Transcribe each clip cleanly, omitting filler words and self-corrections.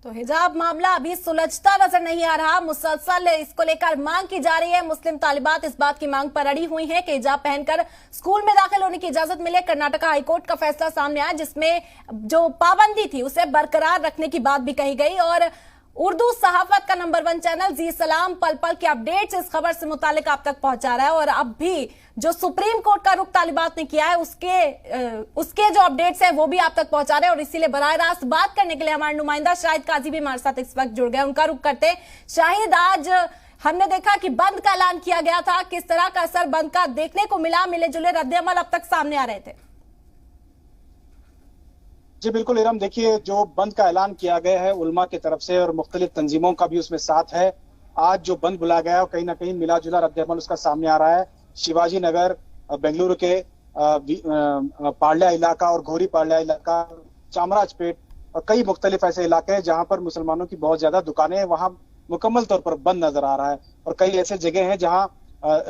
तो हिजाब मामला अभी सुलझता नजर नहीं आ रहा। मुसलसल इसको लेकर मांग की जा रही है। मुस्लिम तालिबात इस बात की मांग पर अड़ी हुई हैं कि हिजाब पहनकर स्कूल में दाखिल होने की इजाजत मिले। कर्नाटका हाईकोर्ट का फैसला सामने आया जिसमें जो पाबंदी थी उसे बरकरार रखने की बात भी कही गई। और उर्दू सहाफत का नंबर 1 चैनल जी सलाम पल पल के अपडेट्स इस खबर से मुतालिक आप तक पहुंचा रहा है। और अब भी जो सुप्रीम कोर्ट का रुख तालिबात ने किया है उसके जो अपडेट्स हैं वो भी आप तक पहुंचा रहे हैं। और इसीलिए बराह रास्त बात करने के लिए हमारे नुमाइंदा शाहिद काजी भी हमारे साथ इस वक्त जुड़ गए। उनका रुख करते। शाहिद, आज हमने देखा कि बंद का ऐलान किया गया था, किस तरह का असर बंद का देखने को मिला? मिले जुले रद्द-ए-अमल अब तक सामने आ रहे थे। जी बिल्कुल इरम, देखिए जो बंद का ऐलान किया गया है उलमा की तरफ से और मुख्तलिफ तंजीमों का भी उसमें साथ है। आज जो बंद बुलाया गया है कहीं ना कहीं मिला जुला रद्द-ए-अमल उसका सामने आ रहा है। शिवाजी नगर, बेंगलुरु के पार्ल्या इलाका और घोरी पार्ल्या इलाका, चामराजपेट और कई मुख्तलिफ ऐसे इलाके हैं जहां पर मुसलमानों की बहुत ज्यादा दुकानें हैं, वहां मुकम्मल तौर पर बंद नजर आ रहा है। और कई ऐसे जगह हैं जहां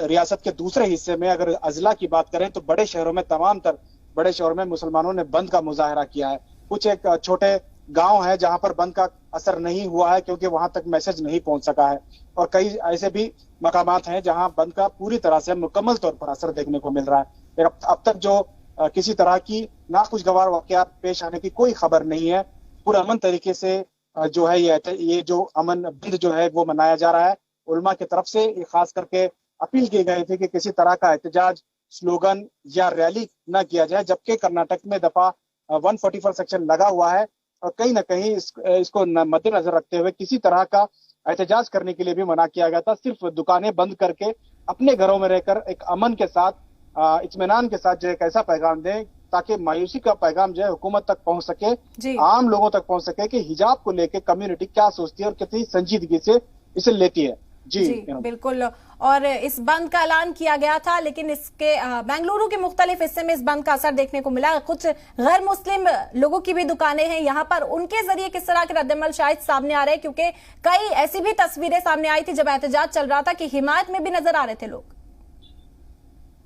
रियासत के दूसरे हिस्से में अगर अजला की बात करें तो बड़े शहरों में तमाम तर बड़े शहरों में मुसलमानों ने बंद का मुजाहरा किया है। कुछ एक छोटे गांव है जहां पर बंद का असर नहीं हुआ है क्योंकि वहां तक मैसेज नहीं पहुंच सका है। और कई ऐसे भी मकामात हैं जहां बंद का पूरी तरह से मुकम्मल तौर पर असर देखने को मिल रहा है। अब तक जो किसी तरह की नाखुशगवार वाकयात पेश आने की कोई खबर नहीं है। पुरअमन तरीके से जो है ये जो अमन बंद जो है वो मनाया जा रहा है। उलमा की तरफ से खास करके अपील की गई थी कि किसी तरह का एहतजाज, स्लोगन या रैली न किया जाए, जबकि कर्नाटक में दफा 144 सेक्शन लगा हुआ है और कहीं ना कहीं इसको मद्देनजर रखते हुए किसी तरह का एहतजाज करने के लिए भी मना किया गया था। सिर्फ दुकानें बंद करके अपने घरों में रहकर एक अमन के साथ, इत्मीनान के साथ जो एक ऐसा पैगाम दें ताकि मायूसी का पैगाम जो है हुकूमत तक पहुंच सके, आम लोगों तक पहुंच सके कि हिजाब को लेकर कम्युनिटी क्या सोचती है और कितनी संजीदगी से इसे लेती है। जी बिल्कुल। और इस बंद का ऐलान किया गया था लेकिन इसके बेंगलुरु के मुख्तलिफ हिस्से में इस बंद का असर देखने को मिला। कुछ गैर मुस्लिम लोगों की भी दुकानें हैं यहाँ पर, उनके जरिए किस तरह के रद्द-ए-अमल शायद सामने आ रहे हैं? क्योंकि कई ऐसी भी तस्वीरें सामने आई थी जब एहतजाज चल रहा था कि हिमायत में भी नजर आ रहे थे लोग।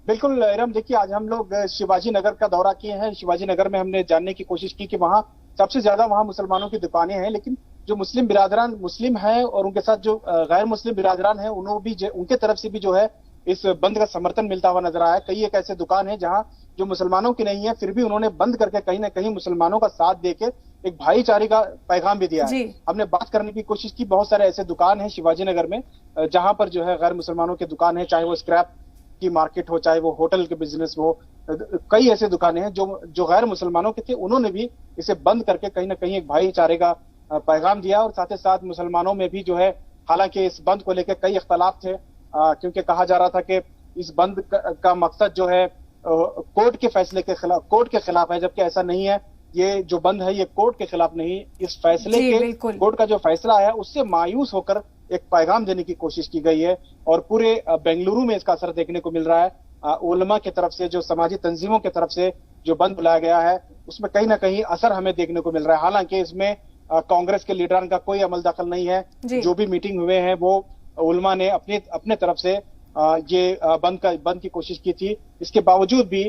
बिल्कुल इरम, देखिए आज हम लोग शिवाजी नगर का दौरा किए हैं। शिवाजी नगर में हमने जानने की कोशिश की कि वहाँ सबसे ज्यादा वहाँ मुसलमानों की दुकानें हैं, लेकिन जो मुस्लिम बिरादरान मुस्लिम हैं और उनके साथ जो गैर मुस्लिम बिरादरान हैं उनके तरफ से भी जो है इस बंद का समर्थन मिलता हुआ नजर आया है। कई एक ऐसे दुकान है जहां जो मुसलमानों की नहीं है फिर भी उन्होंने बंद करके कहीं ना कहीं मुसलमानों का साथ देके एक भाईचारे का पैगाम भी दिया है। हमने बात करने की कोशिश की, बहुत सारे ऐसे दुकान है शिवाजी नगर में जहां पर जो है गैर मुसलमानों की दुकान है, चाहे वो स्क्रैप की मार्केट हो, चाहे वो होटल के बिजनेस हो। कई ऐसे दुकानें हैं जो गैर मुसलमानों के थे, उन्होंने भी इसे बंद करके कहीं ना कहीं एक भाईचारे का पैगाम दिया। और साथ ही साथ मुसलमानों में भी जो है, हालांकि इस बंद को लेकर कई इख्तलाफ थे क्योंकि कहा जा रहा था कि इस बंद का मकसद जो है कोर्ट के फैसले के खिलाफ, कोर्ट के खिलाफ है, जबकि ऐसा नहीं है। ये जो बंद है ये कोर्ट के खिलाफ नहीं, इस फैसले के कोर्ट का जो फैसला है उससे मायूस होकर एक पैगाम देने की कोशिश की गई है। और पूरे बेंगलुरु में इसका असर देखने को मिल रहा है। उलमा की तरफ से, जो समाजी तंजीमों की तरफ से जो बंद बुलाया गया है उसमें कहीं ना कहीं असर हमें देखने को मिल रहा है। हालांकि इसमें कांग्रेस के लीडरान का कोई अमल दखल नहीं है। जो भी मीटिंग हुए हैं वो उलमा ने अपने तरफ से ये बंद की कोशिश की थी। इसके बावजूद भी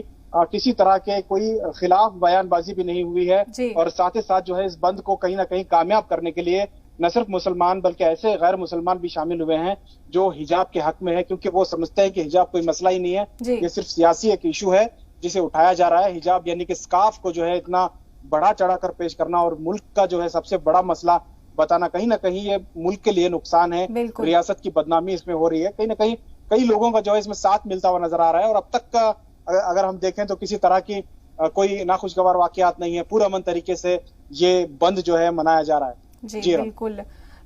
किसी तरह के कोई खिलाफ बयानबाजी भी नहीं हुई है। और साथ ही साथ जो है इस बंद को कहीं ना कहीं कामयाब करने के लिए न सिर्फ मुसलमान बल्कि ऐसे गैर मुसलमान भी शामिल हुए हैं जो हिजाब के हक में है, क्योंकि वो समझते हैं कि हिजाब कोई मसला ही नहीं है, ये सिर्फ सियासी एक इशू है जिसे उठाया जा रहा है। हिजाब यानी कि स्कार्फ को जो है इतना बढ़ा चढ़ा कर पेश करना और मुल्क का जो है सबसे बड़ा मसला बताना, कहीं ना कहीं ये मुल्क के लिए नुकसान है। रियासत की बदनामी इसमें हो रही है। कहीं ना कहीं कई लोगों का जो है इसमें साथ मिलता हुआ नजर आ रहा है। और अब तक का अगर हम देखें तो किसी तरह की कोई नाखुशगवार वाकयात नहीं है। पुरअमन तरीके से ये बंद जो है मनाया जा रहा है। जी बिल्कुल।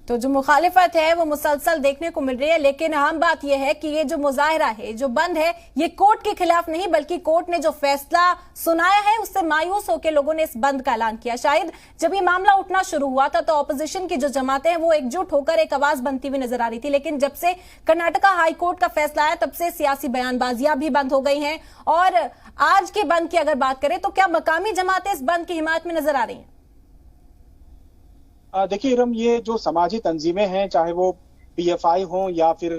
तो जो मुखालिफत है वो मुसलसल देखने को मिल रही है, लेकिन अहम बात यह है कि ये जो मुजाहरा है, जो बंद है, ये कोर्ट के खिलाफ नहीं बल्कि कोर्ट ने जो फैसला सुनाया है उससे मायूस होकर लोगों ने इस बंद का ऐलान किया। शायद जब ये मामला उठना शुरू हुआ था तो ऑपोजिशन की जो जमातें हैं वो एकजुट होकर एक आवाज बनती हुई नजर आ रही थी, लेकिन जब से कर्नाटका हाईकोर्ट का फैसला आया तब से सियासी बयानबाजियां भी बंद हो गई हैं। और आज के बंद की अगर बात करें तो क्या मकामी जमातें इस बंद की हिमायत में नजर आ रही हैं? देखिए इरम, ये जो समाजी तंजीमें हैं, चाहे वो PFI हो या फिर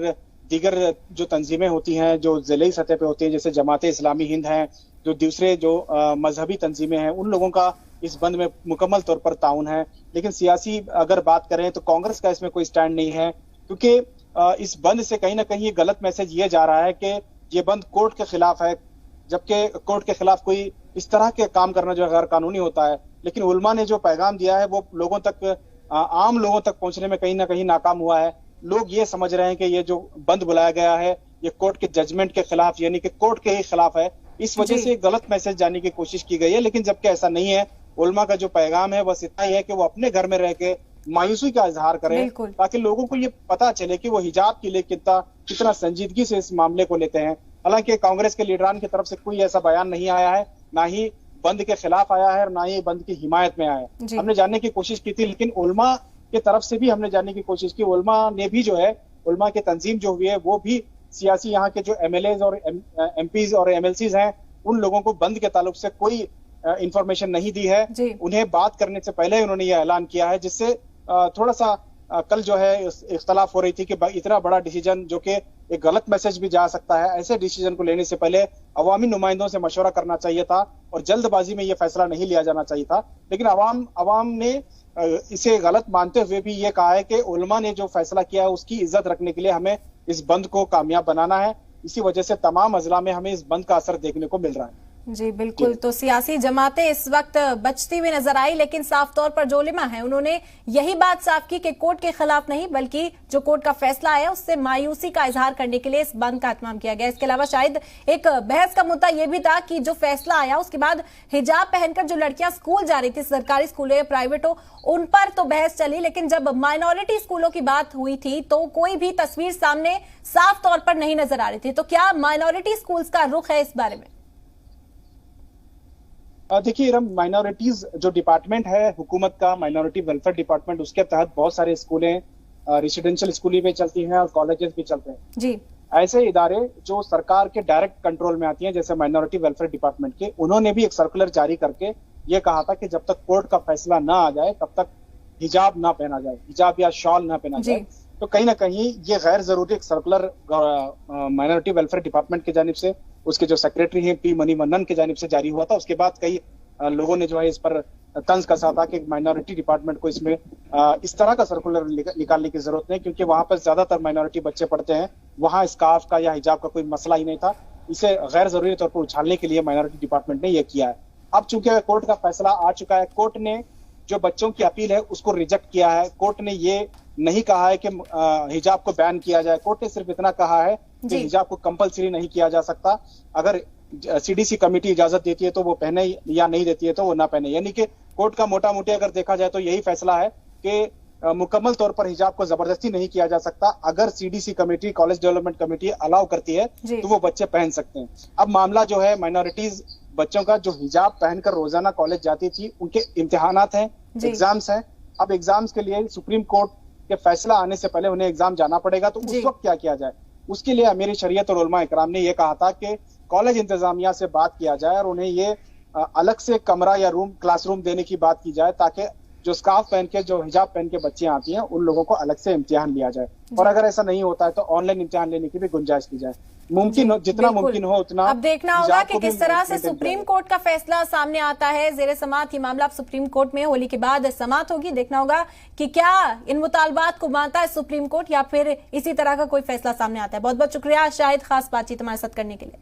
दीगर जो तंजीमें होती हैं जो जिले सतह पे होती हैं, जैसे जमात इस्लामी हिंद हैं, जो दूसरे जो मजहबी तंजीमें हैं, उन लोगों का इस बंद में मुकम्मल तौर पर ताउन है। लेकिन सियासी अगर बात करें तो कांग्रेस का इसमें कोई स्टैंड नहीं है, क्योंकि इस बंद से कहीं ना कहीं ये गलत मैसेज ये जा रहा है कि ये बंद कोर्ट के खिलाफ है, जबकि कोर्ट के खिलाफ कोई इस तरह के काम करना जो गैर कानूनी होता है। लेकिन उलमा ने जो पैगाम दिया है वो लोगों तक, आम लोगों तक पहुंचने में कहीं ना कहीं नाकाम हुआ है। लोग ये समझ रहे हैं कि ये जो बंद बुलाया गया है ये कोर्ट के जजमेंट के खिलाफ, यानी कि कोर्ट के ही खिलाफ है। इस वजह से गलत मैसेज जाने की कोशिश की गई है, लेकिन जबकि ऐसा नहीं है। उलमा का जो पैगाम है बस इतना ही है कि वो अपने घर में रह के मायूसी का इजहार करें, ताकि लोगों को ये पता चले कि वो हिजाब के लिए कितना संजीदगी से इस मामले को लेते हैं। हालांकि कांग्रेस के लीडरान की तरफ से कोई ऐसा बयान नहीं आया है, ना ही बंद के खिलाफ आया है और ना ही बंद की हिमायत में आया है। हमने जानने की कोशिश की थी, लेकिन उलमा की तरफ से भी हमने जानने की कोशिश की। उलमा ने भी जो है, उलमा की तंजीम जो हुई है वो भी सियासी यहाँ के जो एमएलएज और एमपीज और एमएलसीज हैं उन लोगों को बंद के ताल्लुक से कोई इंफॉर्मेशन नहीं दी है। उन्हें बात करने से पहले उन्होंने ये ऐलान किया है, जिससे थोड़ा सा कल जो है इख्तलाफ हो रही थी कि इतना बड़ा डिसीजन जो कि एक गलत मैसेज भी जा सकता है, ऐसे डिसीजन को लेने से पहले अवामी नुमाइंदों से मशवरा करना चाहिए था और जल्दबाजी में ये फैसला नहीं लिया जाना चाहिए था। लेकिन अवाम ने इसे गलत मानते हुए भी ये कहा है कि उलमा ने जो फैसला किया है उसकी इज्जत रखने के लिए हमें इस बंद को कामयाब बनाना है। इसी वजह से तमाम अजला में हमें इस बंद का असर देखने को मिल रहा है। जी बिल्कुल। तो सियासी जमातें इस वक्त बचती हुई नजर आई, लेकिन साफ तौर पर जो उलेमा है उन्होंने यही बात साफ की कि कोर्ट के खिलाफ नहीं बल्कि जो कोर्ट का फैसला आया उससे मायूसी का इजहार करने के लिए इस बंद का एहतमाम किया गया। इसके अलावा शायद एक बहस का मुद्दा यह भी था कि जो फैसला आया उसके बाद हिजाब पहनकर जो लड़कियां स्कूल जा रही थी, सरकारी स्कूल हो या प्राइवेट हो, उन पर तो बहस चली, लेकिन जब माइनॉरिटी स्कूलों की बात हुई थी तो कोई भी तस्वीर सामने साफ तौर पर नहीं नजर आ रही थी। तो क्या माइनॉरिटी स्कूल्स का रुख है इस बारे में? देखिए, माइनॉरिटीज जो डिपार्टमेंट है हुकूमत का, माइनॉरिटी वेलफेयर डिपार्टमेंट, उसके तहत बहुत सारे स्कूलें रेसिडेंशियल स्कूल भी चलती हैं और कॉलेजेस भी चलते हैं जी। ऐसे इदारे जो सरकार के डायरेक्ट कंट्रोल में आती हैं, जैसे माइनॉरिटी वेलफेयर डिपार्टमेंट के, उन्होंने भी एक सर्कुलर जारी करके ये कहा था कि जब तक कोर्ट का फैसला ना आ जाए तब तक हिजाब ना पहना जाए, हिजाब या शॉल ना पहना जाए। तो कहीं ना कहीं ये गैर जरूरी एक सर्कुलर माइनॉरिटी वेलफेयर डिपार्टमेंट की जानिब से, उसके जो सेक्रेटरी हैं पी मनीवन्नन की जानिब से जारी हुआ था। उसके बाद कई लोगों ने जो है इस पर तंज कसा था कि माइनॉरिटी डिपार्टमेंट को इसमें इस तरह का सर्कुलर निकालने की जरूरत नहीं, क्योंकि वहां पर ज्यादातर माइनॉरिटी बच्चे पढ़ते हैं, वहां स्कार्फ का या हिजाब का कोई मसला ही नहीं था। इसे गैर जरूरी तौर पर उछालने के लिए माइनॉरिटी डिपार्टमेंट ने यह किया है। अब चूंकि कोर्ट का फैसला आ चुका है, कोर्ट ने जो बच्चों की अपील है उसको रिजेक्ट किया है। कोर्ट ने ये नहीं कहा है कि हिजाब को बैन किया जाए, कोर्ट ने सिर्फ इतना कहा है कि हिजाब को कंपलसरी नहीं किया जा सकता। अगर सीडीसी कमेटी इजाजत देती है तो वो पहने या नहीं देती है तो वो ना पहने। यानी कि कोर्ट का मोटा मोटी अगर देखा जाए तो यही फैसला है कि मुकम्मल तौर पर हिजाब को जबरदस्ती नहीं किया जा सकता। अगर CDC committee, college development committee allow करती है तो वो बच्चे पहन सकते हैं। अब मामला जो है माइनॉरिटीज बच्चों का जो हिजाब पहनकर रोजाना कॉलेज जाती थी, उनके इम्तिहानात हैं, एग्जाम्स हैं। अब एग्जाम्स के लिए सुप्रीम कोर्ट के फैसला आने से पहले उन्हें एग्जाम जाना पड़ेगा, तो उस वक्त क्या किया जाए? उसके लिए अमीर शरीयत और उलमा इकराम ने यह कहा था कि कॉलेज इंतजामिया से बात किया जाए और उन्हें ये अलग से कमरा या क्लासरूम देने की बात की जाए, ताकि जो स्कार्फ पहन के, जो हिजाब पहन के बच्चियां आती हैं उन लोगों को अलग से इम्तिहान लिया जाए। और अगर ऐसा नहीं होता है तो ऑनलाइन इम्तिहान लेने की भी गुंजाइश की जाए। मुमकिन हो, जितना मुमकिन हो उतना। अब देखना होगा कि किस तरह से सुप्रीम कोर्ट का फैसला सामने आता है। जेरे समात ये मामला अब सुप्रीम कोर्ट में होली के बाद समात होगी। देखना होगा कि क्या इन मुतालबात को मानता है सुप्रीम कोर्ट या फिर इसी तरह का कोई फैसला सामने आता है। बहुत बहुत शुक्रिया शाहिद, खास बातचीत हमारे साथ करने के लिए।